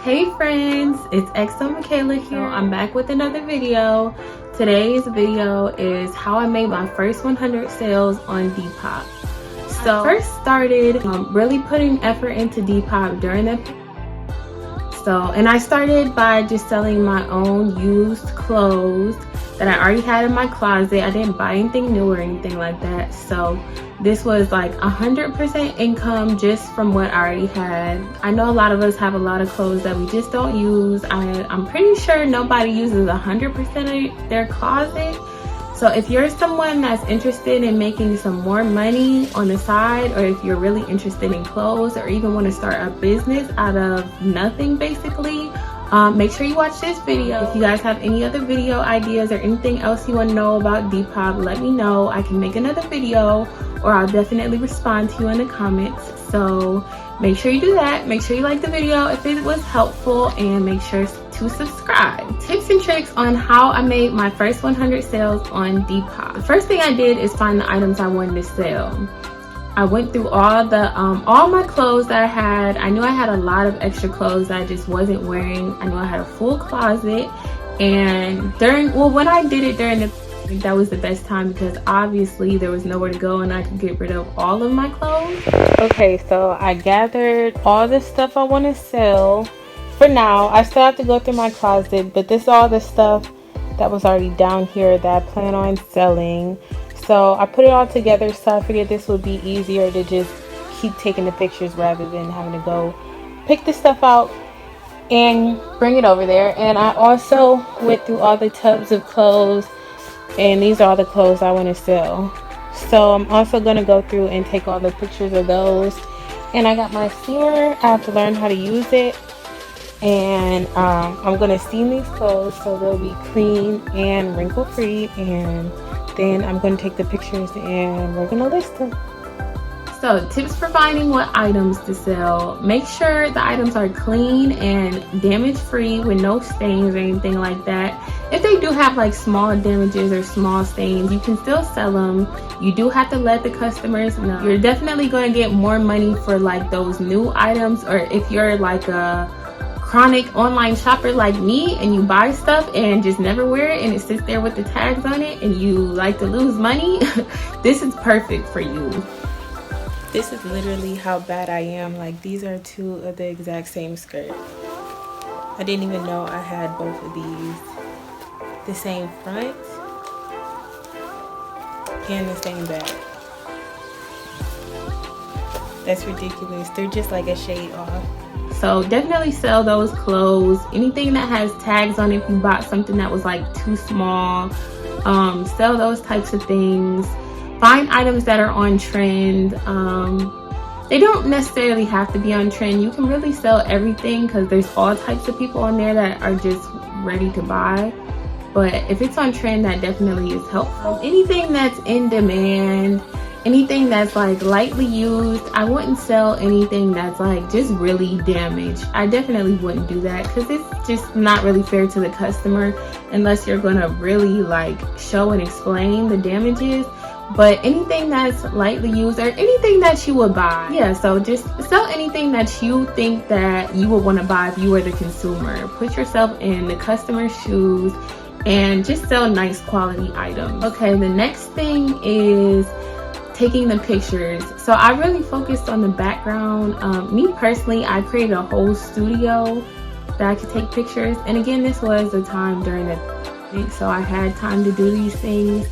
Hey friends, it's xomikaylab here. I'm back with another video. Today's video is how I made my first 100 sales on Depop. So I first started really putting effort into Depop during that. And I started by just selling my own used clothes that I already had in my closet. I didn't buy anything new or anything like that. So this was like 100% income just from what I already had. I know a lot of us have a lot of clothes that we just don't use. I'm pretty sure nobody uses 100% of their closet. So if you're someone that's interested in making some more money on the side, or if you're really interested in clothes or even want to start a business out of nothing basically, make sure you watch this video. If you guys have any other video ideas or anything else you want to know about Depop, let me know. I can make another video, or I'll definitely respond to you in the comments. So make sure you do that. Make sure you like the video if it was helpful, and make sure to subscribe. Tips and tricks on how I made my first 100 sales on Depop. The first thing I did is find the items I wanted to sell. I went through all my clothes that I had. I knew I had a lot of extra clothes that I just wasn't wearing. I knew I had a full closet, and when I did it during that was the best time, because obviously there was nowhere to go and I could get rid of all of my clothes. Okay, so I gathered all the stuff I want to sell. For now, I still have to go through my closet, but this is all the stuff that was already down here that I plan on selling. So I put it all together, so I figured this would be easier to just keep taking the pictures rather than having to go pick the stuff out and bring it over there. And I also went through all the tubs of clothes, and these are all the clothes I want to sell. So I'm also going to go through and take all the pictures of those. And I got my steamer. I have to learn how to use it. And I'm going to steam these clothes so they'll be clean and wrinkle free. And then I'm going to take the pictures and we're going to list them. So tips for finding what items to sell. Make sure the items are clean and damage free with no stains or anything like that. If they do have like small damages or small stains, you can still sell them. You do have to let the customers know. You're definitely going to get more money for like those new items, or if you're like a chronic online shopper like me and you buy stuff and just never wear it and it sits there with the tags on it and you like to lose money, this is perfect for you. This is literally how bad I am. Like, these are two of the exact same skirt. I didn't even know I had both of these. The same front and the same back. That's ridiculous. They're just like a shade off. So definitely sell those clothes. Anything that has tags on it, if you bought something that was like too small, sell those types of things. Find items that are on trend. They don't necessarily have to be on trend. You can really sell everything, because there's all types of people on there that are just ready to buy. But if it's on trend, that definitely is helpful. Anything that's in demand, anything that's like lightly used, I wouldn't sell anything that's like just really damaged. I definitely wouldn't do that, because it's just not really fair to the customer unless you're gonna really like show and explain the damages. But anything that's lightly used, or anything that you would buy, yeah, so just sell anything that you think that you would want to buy if you were the consumer. Put yourself in the customer's shoes and just sell nice quality items. Okay, the next thing is taking the pictures. So I really focused on the background. Me personally, I created a whole studio that I could take pictures. And again, this was a time during the pandemic, so I had time to do these things.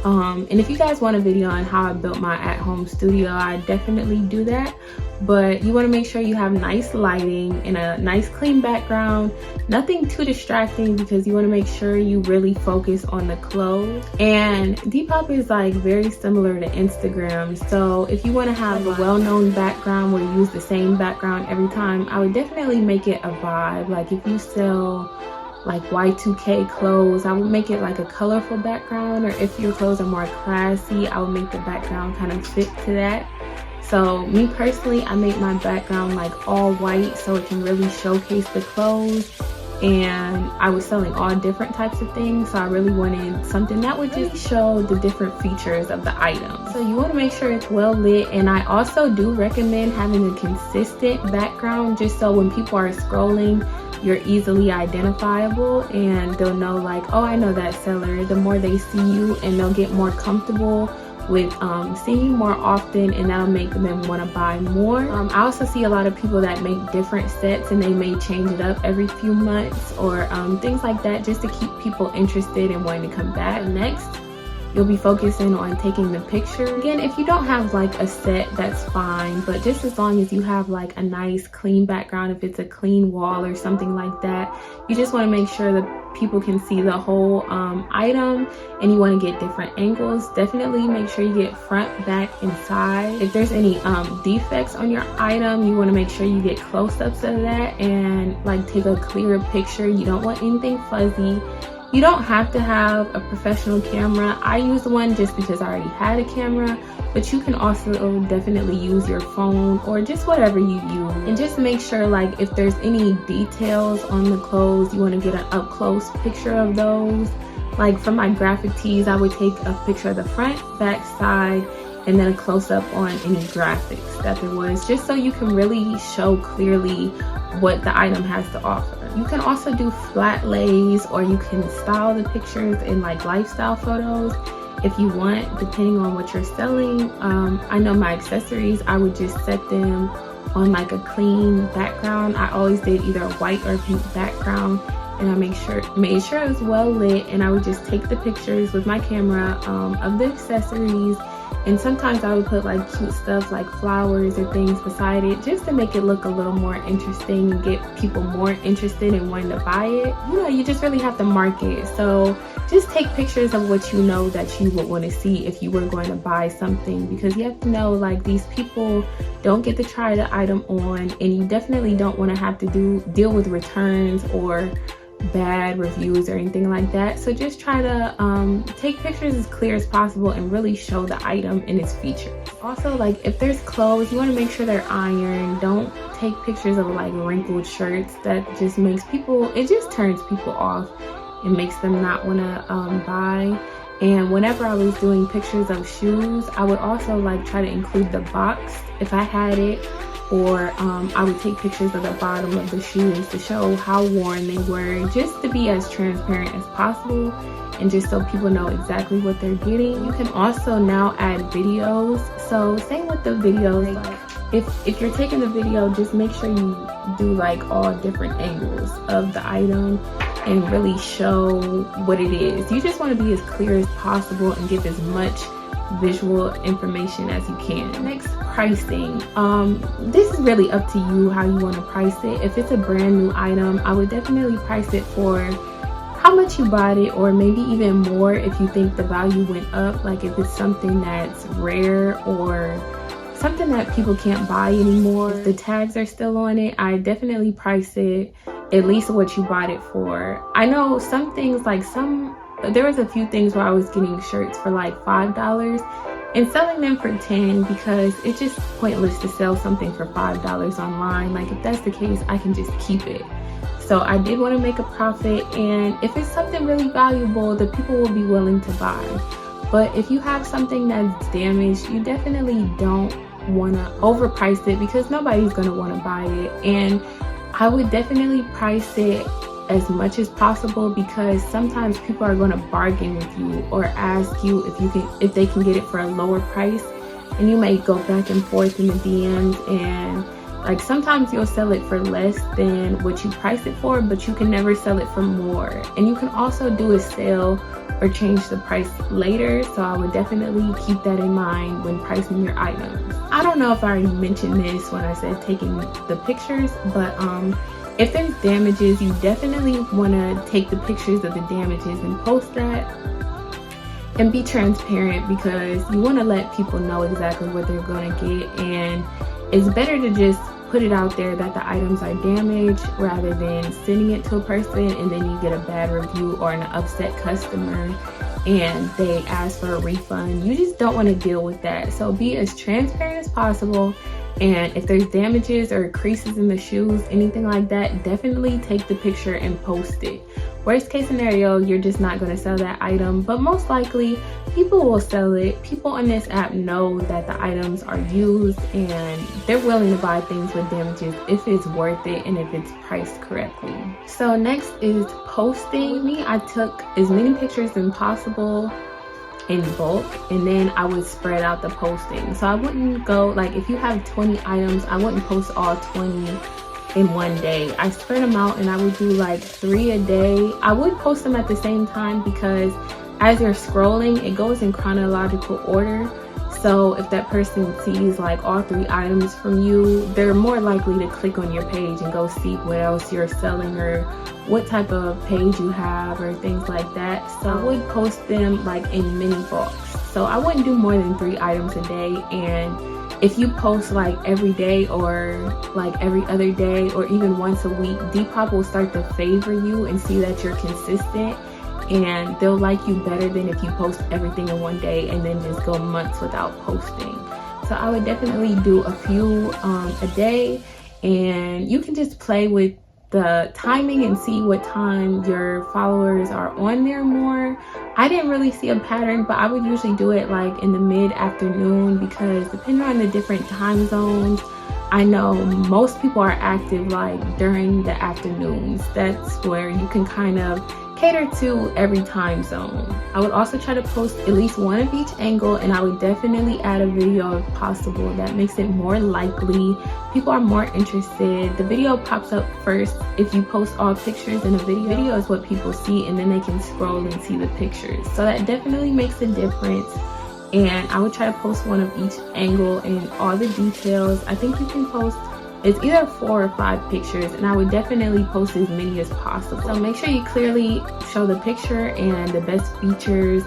And if you guys want a video on how I built my at-home studio, I definitely do that. But you want to make sure you have nice lighting and a nice clean background, nothing too distracting, because you want to make sure you really focus on the clothes. And Depop is like very similar to Instagram, so if you want to have a well-known background where you use the same background every time, I would definitely make it a vibe. Like if you sell like Y2K clothes, I would make it like a colorful background, or if your clothes are more classy, I would make the background kind of fit to that. So me personally, I make my background like all white so it can really showcase the clothes. and I was selling all different types of things, so I really wanted something that would just show the different features of the item. So you want to make sure it's well lit, and I also do recommend having a consistent background, just so when people are scrolling, you're easily identifiable and they'll know like, oh, I know that seller. The more they see you, and they'll get more comfortable with seeing you more often, and that'll make them want to buy more. I also see a lot of people that make different sets, and they may change it up every few months or things like that, just to keep people interested and wanting to come back. Next, you'll be focusing on taking the picture. Again, if you don't have like a set, that's fine, but just as long as you have like a nice clean background, if it's a clean wall or something like that, you just want to make sure that people can see the whole item, and you want to get different angles. Definitely make sure you get front, back, and side. If there's any defects on your item, you want to make sure you get close-ups of that and like take a clearer picture. You don't want anything fuzzy. You don't have to have a professional camera. I used one just because I already had a camera, but you can also definitely use your phone or just whatever you use. And just make sure like if there's any details on the clothes, you want to get an up close picture of those. Like for my graphic tees, I would take a picture of the front, back, side, and then a close-up on any graphics that there was, just so you can really show clearly what the item has to offer. You can also do flat lays, or you can style the pictures in like lifestyle photos if you want, depending on what you're selling. I know my accessories, I would just set them on like a clean background. I always did either a white or pink background, and I made sure it was well lit, and I would just take the pictures with my camera of the accessories. And sometimes I would put like cute stuff like flowers or things beside it, just to make it look a little more interesting and get people more interested in wanting to buy it. You know, you just really have to market. So just take pictures of what you know that you would want to see if you were going to buy something, because you have to know like these people don't get to try the item on, and you definitely don't want to have to deal with returns or bad reviews or anything like that. So just try to take pictures as clear as possible and really show the item and its features. Also, like if there's clothes, you want to make sure they're ironed. Don't take pictures of like wrinkled shirts. That just makes people, it just turns people off and makes them not want to buy. And whenever I was doing pictures of shoes, I would also like try to include the box if I had it, or I would take pictures of the bottom of the shoes to show how worn they were, just to be as transparent as possible and just so people know exactly what they're getting. You can also now add videos. So same with the videos, like if you're taking the video, just make sure you do like all different angles of the item and really show what it is. You just want to be as clear as possible and give as much visual information as you can. Next, pricing. This is really up to you how you want to price it. If it's a brand new item, I would definitely price it for how much you bought it, or maybe even more if you think the value went up. Like if it's something that's rare or something that people can't buy anymore, if the tags are still on it, I definitely price it at least what you bought it for. I know some things, like there was a few things where I was getting shirts for like $5 and selling them for $10, because it's just pointless to sell something for $5 online. Like if that's the case, I can just keep it. So I did want to make a profit, and if it's something really valuable, the people will be willing to buy. But if you have something that's damaged, you definitely don't want to overprice it, because nobody's going to want to buy it. And I would definitely price it as much as possible, because sometimes people are going to bargain with you or ask you if they can get it for a lower price, and you may go back and forth in the DMs, and like sometimes you'll sell it for less than what you price it for, but you can never sell it for more. And you can also do a sale or change the price later, so I would definitely keep that in mind when pricing your items. I don't know if I already mentioned this when I said taking the pictures, but if there's damages, you definitely want to take the pictures of the damages and post that, and be transparent, because you want to let people know exactly what they're going to get. And it's better to just put it out there that the items are damaged rather than sending it to a person and then you get a bad review or an upset customer and they ask for a refund. You just don't want to deal with that. So be as transparent as possible And if there's damages or creases in the shoes, anything like that, definitely take the picture and post it. Worst case scenario, you're just not going to sell that item, but most likely people will sell it. People on this app know that the items are used and they're willing to buy things with damages if it's worth it and if it's priced correctly. So next is posting. I took as many pictures as possible in bulk, and then I would spread out the posting. So I wouldn't go, like if you have 20 items, I wouldn't post all 20 in one day. I spread them out and I would do like 3 a day. I would post them at the same time because as you're scrolling, it goes in chronological order. So if that person sees like all 3 items from you, they're more likely to click on your page and go see what else you're selling or what type of page you have or things like that. So I would post them like in mini bulks. So I wouldn't do more than 3 items a day. And if you post like every day or like every other day or even once a week, Depop will start to favor you and see that you're consistent, and they'll like you better than if you post everything in one day and then just go months without posting. So I would definitely do a few a day, and you can just play with the timing and see what time your followers are on there more. I didn't really see a pattern, but I would usually do it like in the mid-afternoon because depending on the different time zones, I know most people are active like during the afternoons. That's where you can kind of cater to every time zone. I would also try to post at least one of each angle, and I would definitely add a video if possible. That makes it more likely. People are more interested. The video pops up first if you post all pictures in a video. Video is what people see, and then they can scroll and see the pictures. So that definitely makes a difference. And I would try to post one of each angle and all the details. I think you can post, it's either 4 or 5 pictures, and I would definitely post as many as possible. So make sure you clearly show the picture and the best features,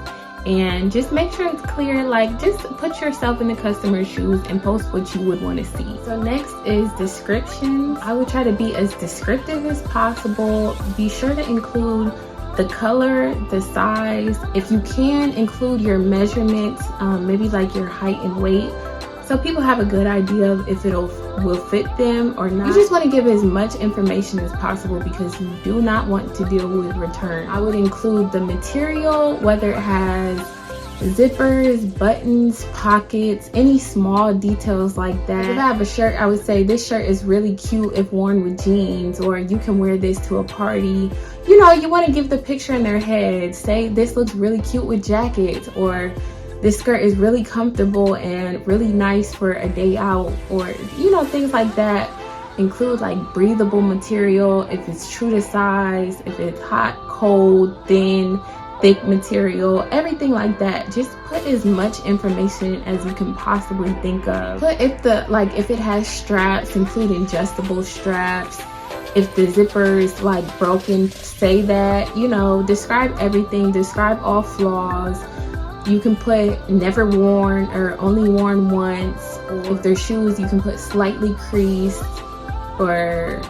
and just make sure it's clear. Like, just put yourself in the customer's shoes and post what you would want to see. So next is descriptions. I would try to be as descriptive as possible. Be sure to include the color, the size. If you can, include your measurements, maybe like your height and weight, so people have a good idea of if will fit them or not. You just want to give as much information as possible because you do not want to deal with return. I would include the material, whether it has zippers, buttons, pockets, any small details like that. If I have a shirt, I would say this shirt is really cute if worn with jeans, or you can wear this to a party. You know, you want to give the picture in their head. Say this looks really cute with jackets, or this skirt is really comfortable and really nice for a day out, or you know, things like that. Include like breathable material, if it's true to size, if it's hot, cold, thin, thick material, everything like that. Just put as much information as you can possibly think of. Put if it has straps, include adjustable straps. If the zipper is like broken, say that. You know, describe everything, describe all flaws. You can put never worn or only worn once. Or if they're shoes, you can put slightly creased, or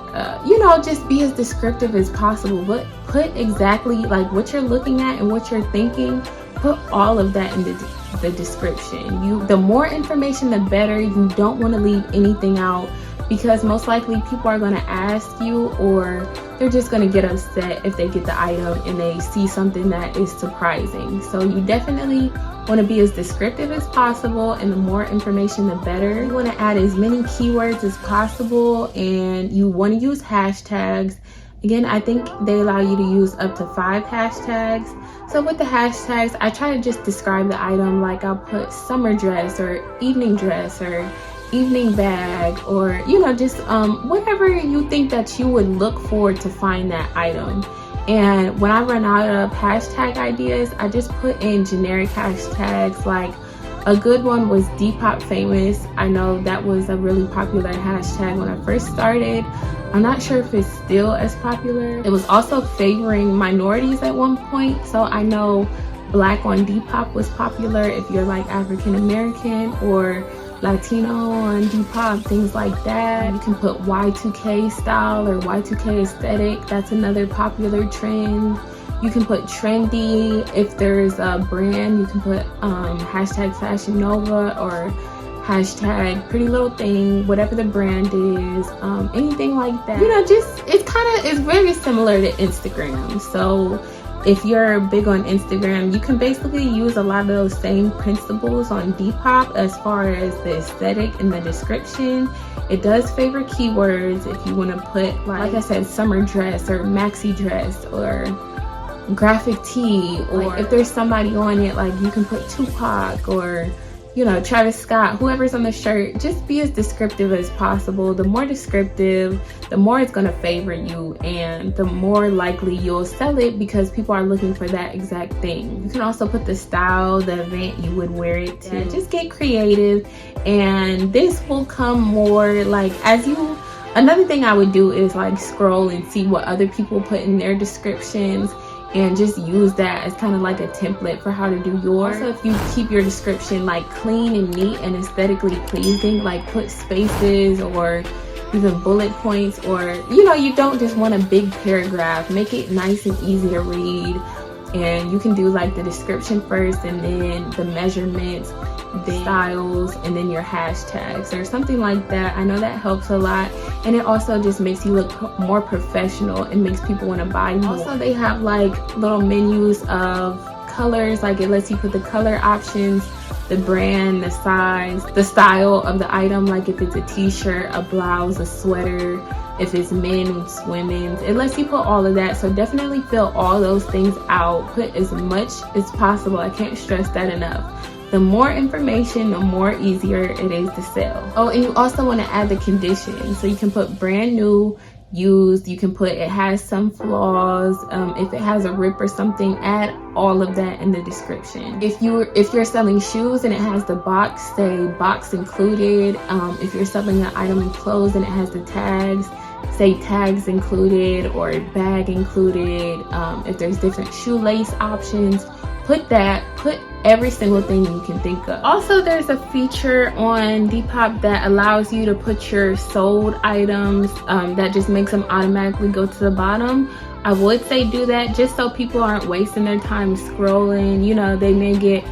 you know, just be as descriptive as possible. But put exactly like what you're looking at and what you're thinking. Put all of that in the description. The more information, the better. You don't want to leave anything out, because most likely people are going to ask you, or they're just going to get upset if they get the item and they see something that is surprising. So you definitely want to be as descriptive as possible, and the more information the better. You want to add as many keywords as possible, and you want to use hashtags. Again, I think they allow you to use up to 5 hashtags. So with the hashtags, I try to just describe the item, like I'll put summer dress or evening bag, or you know, just whatever you think that you would look for to find that item. And when I run out of hashtag ideas, I just put in generic hashtags. Like a good one was Depop famous. I know that was a really popular hashtag when I first started. I'm not sure if it's still as popular. It was also favoring minorities at one point, so I know Black on Depop was popular if you're like African American, or Latino on Depop, things like that. You can put Y2K style or Y2K aesthetic. That's another popular trend. You can put trendy. If there's a brand, you can put hashtag Fashion Nova or hashtag pretty little thing, whatever the brand is, anything like that. You know, just it's very similar to Instagram. So if you're big on Instagram, you can basically use a lot of those same principles on Depop as far as the aesthetic and the description. It does favor keywords if you want to put, like I said, summer dress or maxi dress or graphic tee, or like if there's somebody on it, like you can put Tupac or, you know, Travis Scott, whoever's on the shirt. Just be as descriptive as possible. The more descriptive, the more it's going to favor you, and the more likely you'll sell it because people are looking for that exact thing. You can also put the style, the event you would wear it to. Just get creative, and this will come more like as you. Another thing I would do is like scroll and see what other people put in their descriptions, and just use that as kind of like a template for how to do yours. Also, if you keep your description like clean and neat and aesthetically pleasing, like put spaces or even bullet points, or, you know, you don't just want a big paragraph. Make it nice and easy to read, and you can do like the description first and then the measurements, the styles, and then your hashtags or something like that. I know that helps a lot, and it also just makes you look more professional and makes people want to buy more. Also, they have like little menus of colors, like it lets you put the color options, the brand, the size, the style of the item, like if it's a t-shirt, a blouse, a sweater, if it's men's, women's. It lets you put all of that. So definitely fill all those things out. Put as much as possible. I can't stress that enough. The more information, the more easier it is to sell. Oh, and you also want to add the conditions. So you can put brand new, used. You can put it has some flaws. If it has a rip or something, add all of that in the description. If you're selling shoes and it has the box, say box included. If you're selling an item in clothes and it has the tags, say tags included or bag included. If there's different shoelace options, put every single thing you can think of. Also, there's a feature on Depop that allows you to put your sold items, that just makes them automatically go to the bottom. I would say do that just so people aren't wasting their time scrolling. You know, they may get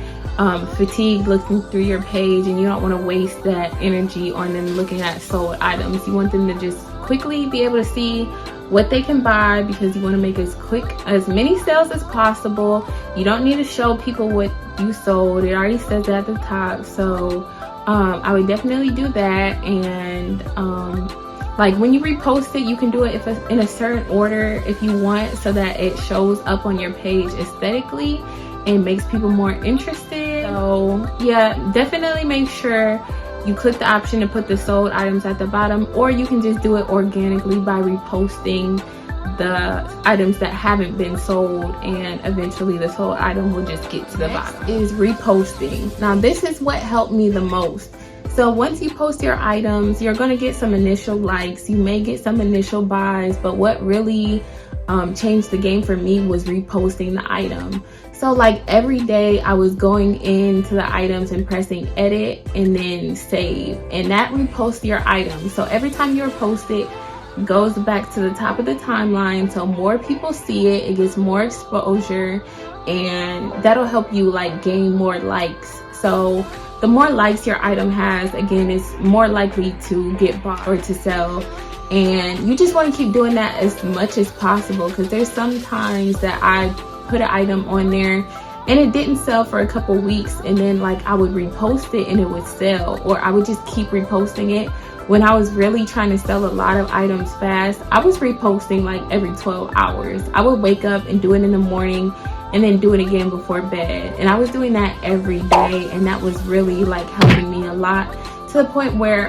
fatigued looking through your page, and you don't want to waste that energy on them looking at sold items. You want them to just quickly be able to see what they can buy, because you want to make as many sales as possible. You don't need to show people what you sold. It already says that at the top. So I would definitely do that. And like when you repost it, you can do it if it's in a certain order if you want, so that it shows up on your page aesthetically and makes people more interested. So yeah, definitely make sure you click the option to put the sold items at the bottom, or you can just do it organically by reposting the items that haven't been sold, and eventually the sold item will just get to the bottom. Is reposting. Now this is what helped me the most. So once you post your items, you're going to get some initial likes, you may get some initial buys, but what really changed the game for me was reposting the item. So like every day I was going into the items and pressing edit and then save, and that reposts your item. So every time you repost it, goes back to the top of the timeline, so more people see it, it gets more exposure, and that'll help you like gain more likes. So the more likes your item has, again, it's more likely to get bought or to sell. And you just want to keep doing that as much as possible, because there's some times that I put an item on there and it didn't sell for a couple weeks, and then like I would repost it and it would sell, or I would just keep reposting it. When I was really trying to sell a lot of items fast, I was reposting like every 12 hours. I would wake up and do it in the morning and then do it again before bed, and I was doing that every day, and that was really like helping me a lot, to the point where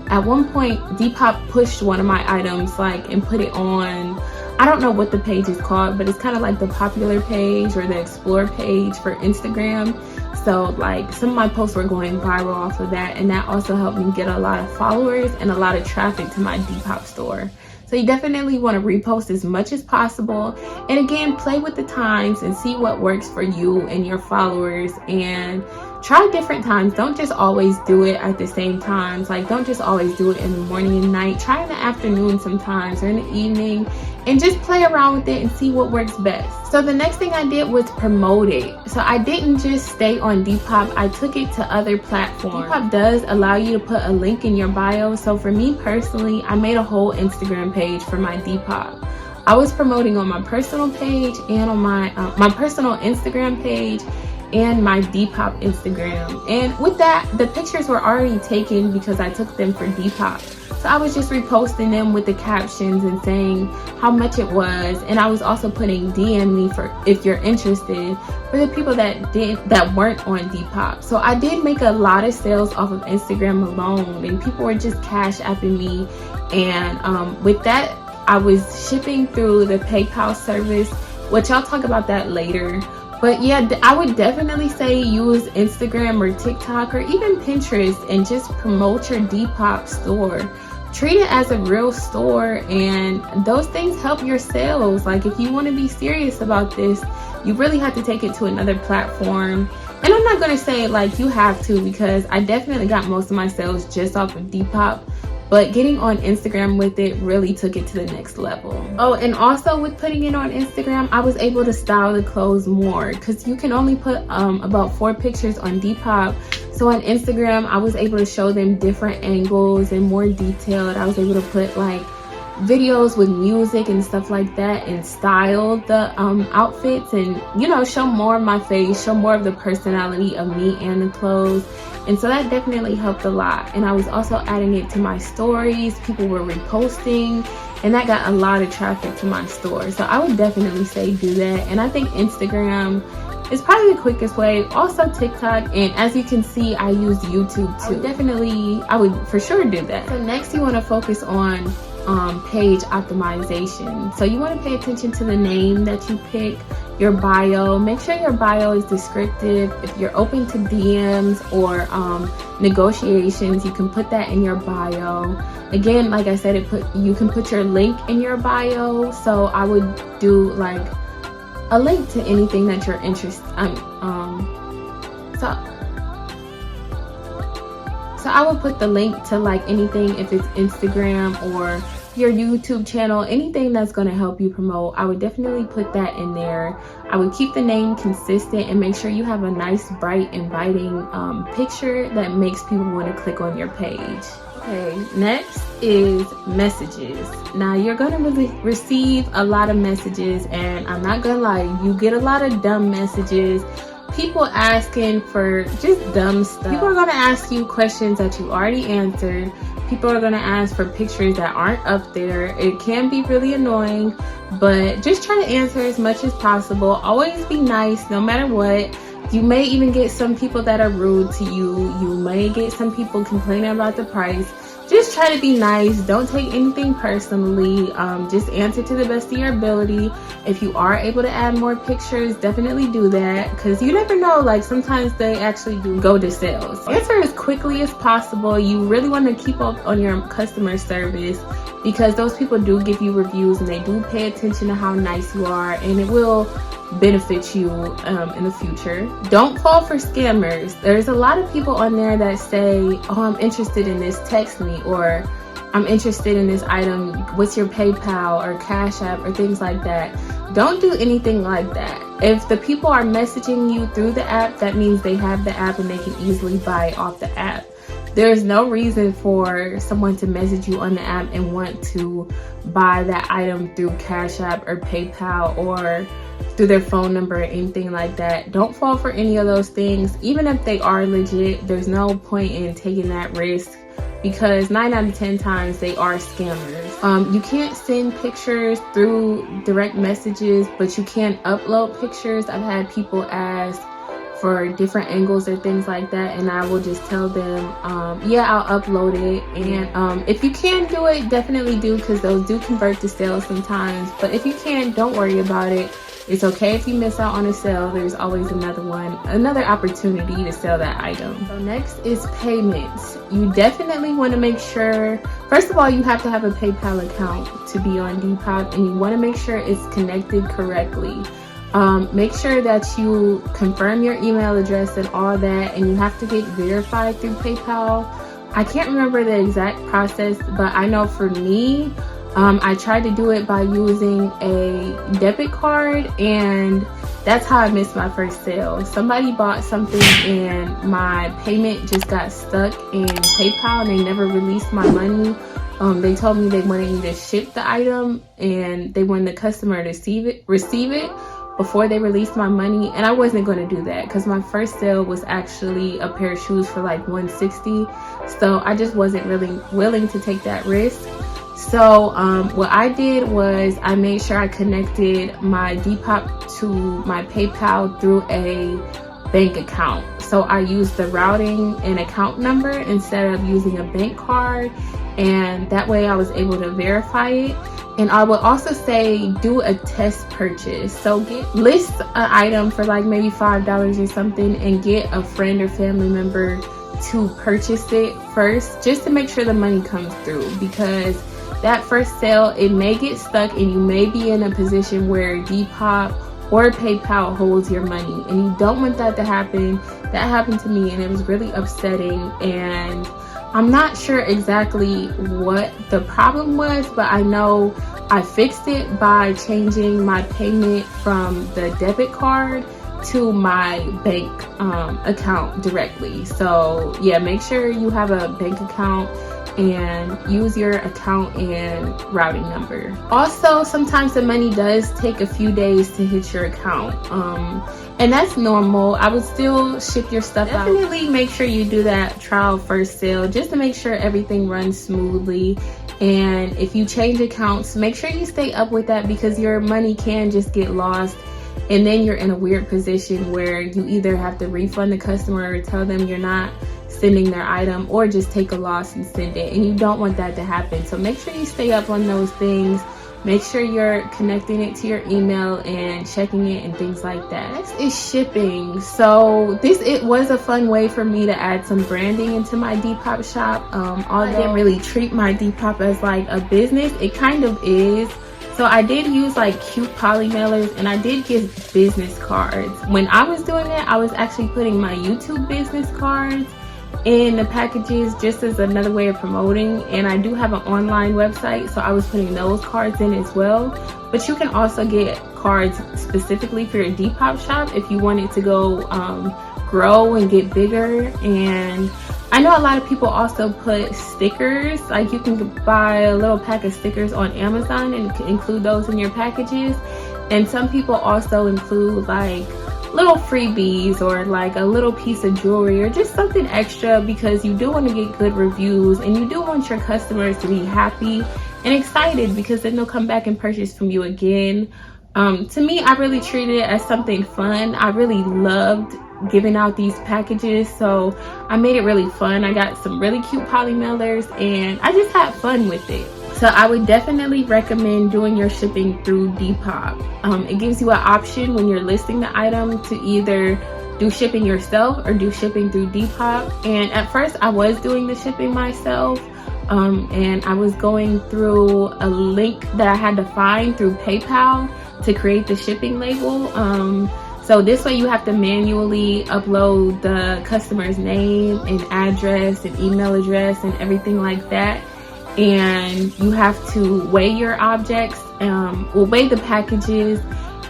at one point Depop pushed one of my items like and put it on, I don't know what the page is called, but it's kind of like the popular page or the explore page for Instagram. So like some of my posts were going viral off of that, and that also helped me get a lot of followers and a lot of traffic to my Depop store. So you definitely want to repost as much as possible, and again, play with the times and see what works for you and your followers, and try different times. Don't just always do it at the same times. Like, don't just always do it in the morning and night. Try in the afternoon sometimes or in the evening, and just play around with it and see what works best. So the next thing I did was promote it. So I didn't just stay on Depop, I took it to other platforms. Depop does allow you to put a link in your bio. So for me personally, I made a whole Instagram page for my Depop. I was promoting on my personal page and on my personal Instagram page and my Depop Instagram. And with that, the pictures were already taken because I took them for Depop. So I was just reposting them with the captions and saying how much it was. And I was also putting DM me for if you're interested, for the people that weren't on Depop. So I did make a lot of sales off of Instagram alone, and people were just cash apping me. And with that, I was shipping through the PayPal service, which I'll talk about that later. But yeah, I would definitely say use Instagram or TikTok or even Pinterest and just promote your Depop store. Treat it as a real store, and those things help your sales. Like, if you want to be serious about this, you really have to take it to another platform. And I'm not going to say like you have to, because I definitely got most of my sales just off of Depop. But getting on Instagram with it really took it to the next level. Oh, and also with putting it on Instagram, I was able to style the clothes more, because you can only put about 4 pictures on Depop. So on Instagram, I was able to show them different angles and more detailed. I was able to put like videos with music and stuff like that and style the outfits, and you know, show more of my face, show more of the personality of me and the clothes. And so that definitely helped a lot. And I was also adding it to my stories. People were reposting, and that got a lot of traffic to my store. So I would definitely say do that. And I think Instagram is probably the quickest way. Also TikTok, and as you can see, I use YouTube too. I would for sure do that. So next, you want to focus on page optimization. So you want to pay attention to the name that you pick, your bio. Make sure your bio is descriptive. If you're open to DMs or negotiations, you can put that in your bio. Again, like I said, you can put your link in your bio. So I would do like a link to anything that you're interested So I would put the link to like anything, if it's Instagram or your YouTube channel, anything that's going to help you promote. I would definitely put that in there. I would keep the name consistent and make sure you have a nice, bright, inviting picture that makes people want to click on your page. Okay, next is messages. Now you're going to receive a lot of messages, and I'm not going to lie, you get a lot of dumb messages. People asking for just dumb stuff. People are going to ask you questions that you already answered. People are going to ask for pictures that aren't up there. It can be really annoying, but just try to answer as much as possible. Always be nice no matter what. You may even get some people that are rude to you. You may get some people complaining about the price. Just try to be nice. Don't take anything personally. Just answer to the best of your ability. If you are able to add more pictures, definitely do that, because you never know, like sometimes they actually do go to sales. Answer as quickly as possible. You really want to keep up on your customer service, because those people do give you reviews and they do pay attention to how nice you are, and it will benefit you in the future. Don't fall for scammers. There's a lot of people on there that say, oh, I'm interested in this, text me, or I'm interested in this item, what's your PayPal or Cash App or things like that. Don't do anything like that. If the people are messaging you through the app, that means they have the app and they can easily buy it off the app. There's no reason for someone to message you on the app and want to buy that item through Cash App or PayPal or through their phone number or anything like that. Don't fall for any of those things. Even if they are legit, there's no point in taking that risk, because 9 out of 10 times they are scammers. You can't send pictures through direct messages, but you can upload pictures. I've had people ask for different angles or things like that, and I will just tell them, yeah, I'll upload it. And if you can do it, definitely do, because those do convert to sales sometimes. But if you can't, don't worry about it. It's okay if you miss out on a sale. There's always another opportunity to sell that item. So next is payments. You definitely want to make sure, first of all, you have to have a PayPal account to be on Depop, and you want to make sure it's connected correctly. Make sure that you confirm your email address and all that, and you have to get verified through PayPal. I can't remember the exact process, but I know for me, I tried to do it by using a debit card, and that's how I missed my first sale. Somebody bought something and my payment just got stuck in PayPal and they never released my money. They told me they wanted me to ship the item and they wanted the customer to receive it before they released my money, and I wasn't going to do that because my first sale was actually a pair of shoes for like $160, so I just wasn't really willing to take that risk. So what I did was I made sure I connected my Depop to my PayPal through a bank account. So I used the routing and account number instead of using a bank card, and that way I was able to verify it. And I would also say do a test purchase. So list an item for like maybe $5 or something and get a friend or family member to purchase it first, just to make sure the money comes through, because that first sale, it may get stuck and you may be in a position where Depop or PayPal holds your money, and you don't want that to happen. That happened to me and it was really upsetting, and I'm not sure exactly what the problem was, but I know I fixed it by changing my payment from the debit card to my bank account directly. So yeah, make sure you have a bank account and use your account and routing number. Also, sometimes the money does take a few days to hit your account, and that's normal. I would still ship your stuff out. Definitely make sure you do that trial first sale just to make sure everything runs smoothly. And if you change accounts, make sure you stay up with that, because your money can just get lost, and then you're in a weird position where you either have to refund the customer or tell them you're not sending their item, or just take a loss and send it, and you don't want that to happen. So make sure you stay up on those things. Make sure you're connecting it to your email and checking it and things like that. Next is shipping. So it was a fun way for me to add some branding into my Depop shop. Although I didn't really treat my Depop as like a business, it kind of is. So I did use like cute poly mailers, and I did give business cards. When I was doing it, I was actually putting my YouTube business cards in the packages just as another way of promoting, and I do have an online website, so I was putting those cards in as well. But you can also get cards specifically for your Depop shop if you wanted to go grow and get bigger. And I know a lot of people also put stickers, like you can buy a little pack of stickers on Amazon and include those in your packages. And some people also include like little freebies or like a little piece of jewelry or just something extra, because you do want to get good reviews and you do want your customers to be happy and excited, because then they'll come back and purchase from you again. To me, I really treated it as something fun. I really loved giving out these packages, so I made it really fun. I got some really cute poly mailers and I just had fun with it. So I would definitely recommend doing your shipping through Depop. It gives you an option when you're listing the item to either do shipping yourself or do shipping through Depop. And at first I was doing the shipping myself, and I was going through a link that I had to find through PayPal to create the shipping label. So this way you have to manually upload the customer's name and address and email address and everything like that. And you have to weigh your objects, weigh the packages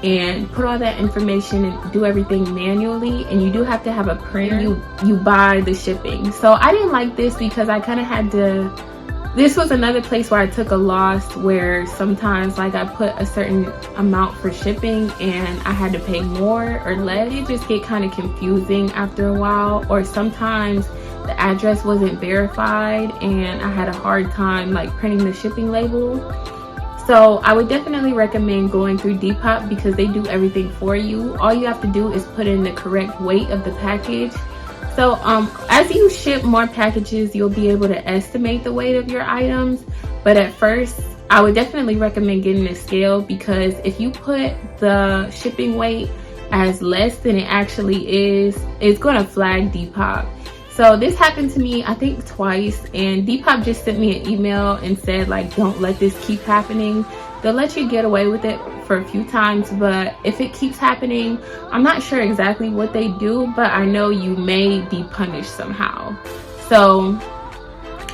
and put all that information and do everything manually. And you do have to have a printer. You buy the shipping. So I didn't like this because I kind of had to, this was another place where I took a loss, where sometimes like I put a certain amount for shipping and I had to pay more or less. It just get kind of confusing after a while, or sometimes the address wasn't verified and I had a hard time like printing the shipping label. So I would definitely recommend going through Depop because they do everything for you. All you have to do is put in the correct weight of the package. So as you ship more packages, you'll be able to estimate the weight of your items. But at first, I would definitely recommend getting a scale, because if you put the shipping weight as less than it actually is, it's going to flag Depop. So this happened to me, I think twice, and Depop just sent me an email and said like, don't let this keep happening. They'll let you get away with it for a few times, but if it keeps happening, I'm not sure exactly what they do, but I know you may be punished somehow. So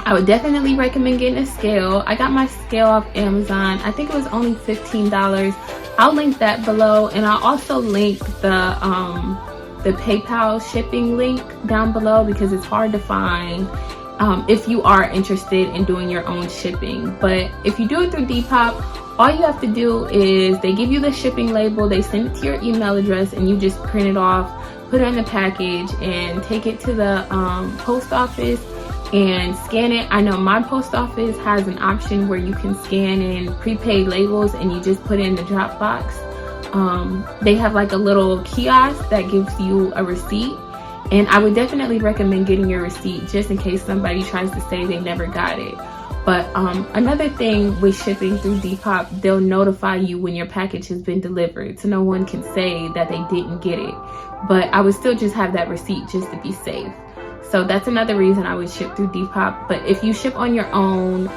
I would definitely recommend getting a scale. I got my scale off Amazon. I think it was only $15. I'll link that below, and I'll also link the PayPal shipping link down below because it's hard to find if you are interested in doing your own shipping. But if you do it through Depop, all you have to do is they give you the shipping label, they send it to your email address, and you just print it off, put it in the package, and take it to the post office and scan it. I know my post office has an option where you can scan in prepaid labels and you just put it in the drop box. They have like a little kiosk that gives you a receipt, and I would definitely recommend getting your receipt just in case somebody tries to say they never got it. But another thing with shipping through Depop, they'll notify you when your package has been delivered, so no one can say that they didn't get it. But I would still just have that receipt just to be safe. So that's another reason I would ship through Depop. But if you ship on your own,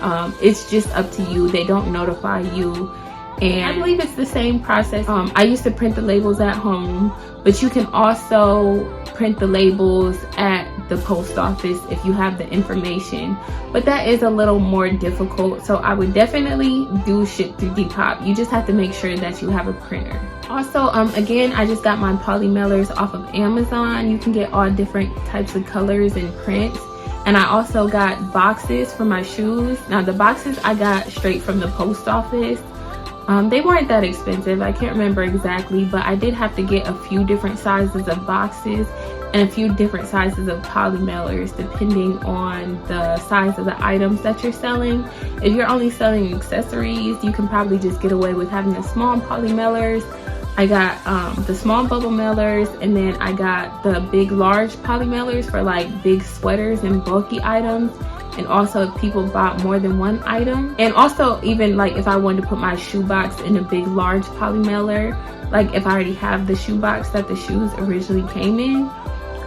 it's just up to you. They don't notify you. And I believe it's the same process. I used to print the labels at home, but you can also print the labels at the post office if you have the information. But that is a little more difficult. So I would definitely do ship through Depop. You just have to make sure that you have a printer. Also, again, I just got my poly mailers off of Amazon. You can get all different types of colors and prints. And I also got boxes for my shoes. Now the boxes I got straight from the post office. They weren't that expensive. I can't remember exactly, but I did have to get a few different sizes of boxes and a few different sizes of poly mailers depending on the size of the items that you're selling. If you're only selling accessories, you can probably just get away with having the small poly mailers. I got the small bubble mailers, and then I got the big large poly mailers for like big sweaters and bulky items, and also if people bought more than one item. And also even like if I wanted to put my shoe box in a big large poly mailer, like if I already have the shoe box that the shoes originally came in.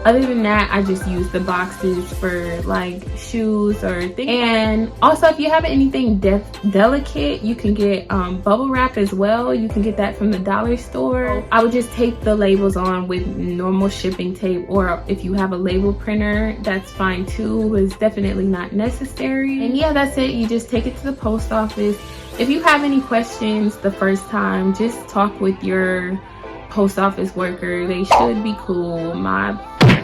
Other than that, I just use the boxes for like shoes or things. And also if you have anything delicate, you can get bubble wrap as well. You can get that from the dollar store. I would just tape the labels on with normal shipping tape, or if you have a label printer, that's fine too. It's definitely not necessary. And yeah, that's it. You just take it to the post office. If you have any questions the first time, just talk with your post office worker. They should be cool.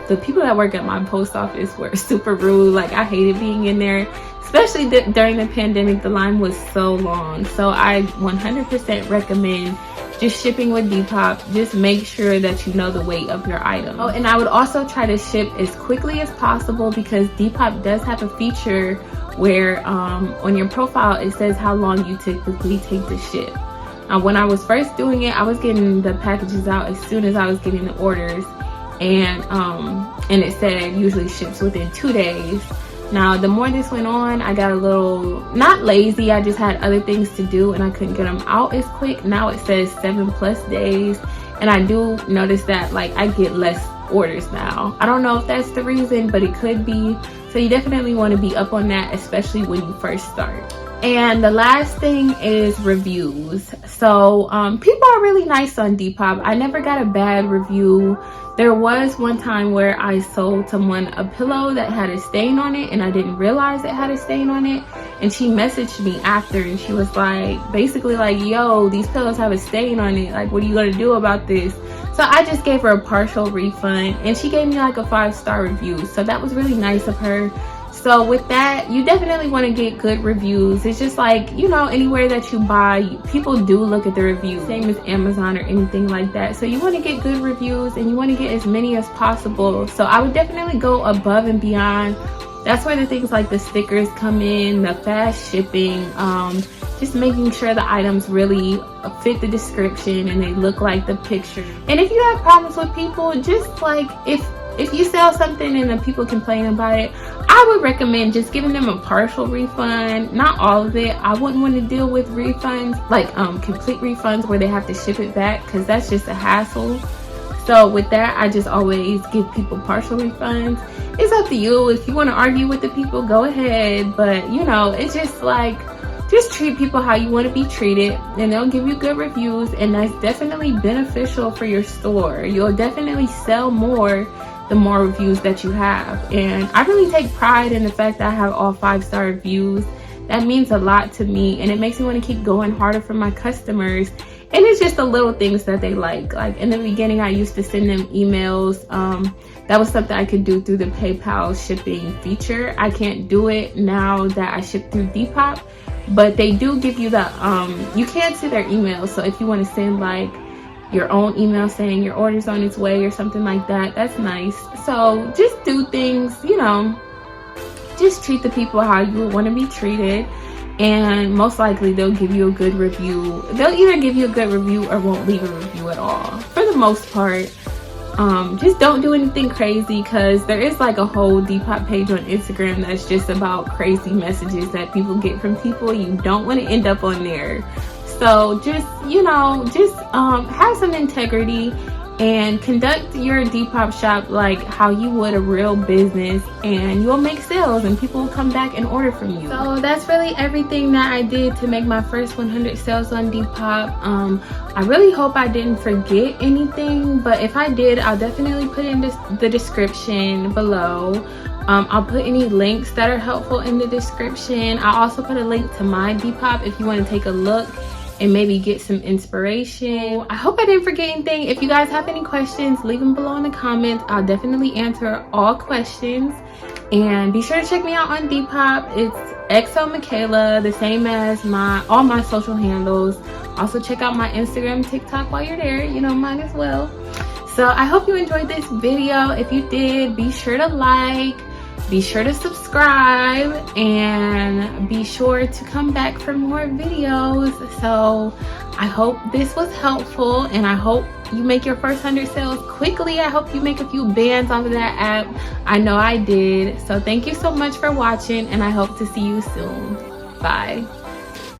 The people that work at my post office were super rude. Like, I hated being in there, especially during the pandemic. The line was so long. So I 100% recommend just shipping with Depop. Just make sure that you know the weight of your item. Oh, and I would also try to ship as quickly as possible, because Depop does have a feature where on your profile it says how long you typically take to ship. When I was first doing it, I was getting the packages out as soon as I was getting the orders. And it said usually ships within 2 days. Now the more this went on, I got a little, not lazy, I just had other things to do and I couldn't get them out as quick. Now it says 7+ days, and I do notice that like I get less orders now. I don't know if that's the reason, but it could be. So you definitely want to be up on that, especially when you first start. And the last thing is reviews. So people are really nice on Depop. I never got a bad review. There was one time where I sold someone a pillow that had a stain on it, and I didn't realize it had a stain on it. And she messaged me after, and she was like, basically like, yo, these pillows have a stain on it. Like, what are you gonna do about this? So I just gave her a partial refund, and she gave me like a 5-star review. So that was really nice of her. So with that, you definitely want to get good reviews. It's just like, you know, anywhere that you buy, people do look at the reviews, same as Amazon or anything like that. So you want to get good reviews, and you want to get as many as possible. So I would definitely go above and beyond. That's where the things like the stickers come in, the fast shipping, just making sure the items really fit the description and they look like the picture. And if you have problems with people, just like if you sell something and the people complain about it, I would recommend just giving them a partial refund, not all of it. I wouldn't want to deal with refunds, like complete refunds where they have to ship it back, because that's just a hassle. So with that, I just always give people partial refunds. It's up to you. If you want to argue with the people, go ahead. But you know, it's just like just treat people how you want to be treated, and they'll give you good reviews, and that's definitely beneficial for your store. You'll definitely sell more the more reviews that you have. And I really take pride in the fact that I have all 5-star reviews. That means a lot to me, and it makes me want to keep going harder for my customers. And it's just the little things that they like in the beginning, I used to send them emails. That was something I could do through the PayPal shipping feature. I can't do it now that I ship through Depop, but they do give you the you can see their emails. So if you want to send like your own email saying your order's on its way or something like that, that's nice. So just do things, you know, just treat the people how you want to be treated, and most likely they'll give you a good review. They'll either give you a good review or won't leave a review at all, for the most part. Just don't do anything crazy, because there is like a whole Depop page on Instagram that's just about crazy messages that people get from people. You don't want to end up on there. So just, you know, just have some integrity and conduct your Depop shop like how you would a real business, and you'll make sales and people will come back and order from you. So that's really everything that I did to make my first 100 sales on Depop. I really hope I didn't forget anything, but if I did, I'll definitely put in the description below. I'll put any links that are helpful in the description. I'll also put a link to my Depop if you want to take a look and maybe get some inspiration. I hope I didn't forget anything. If you guys have any questions, leave them below in the comments. I'll definitely answer all questions. And be sure to check me out on Depop. It's xomikaylab, the same as all my social handles. Also check out my Instagram, TikTok while you're there. You know, mine as well. So I hope you enjoyed this video. If you did, be sure to like, be sure to subscribe, and be sure to come back for more videos. So I hope this was helpful, and I hope you make your first 100 sales quickly. I hope you make a few bands off of that app. I know I did. So thank you so much for watching, and I hope to see you soon. Bye.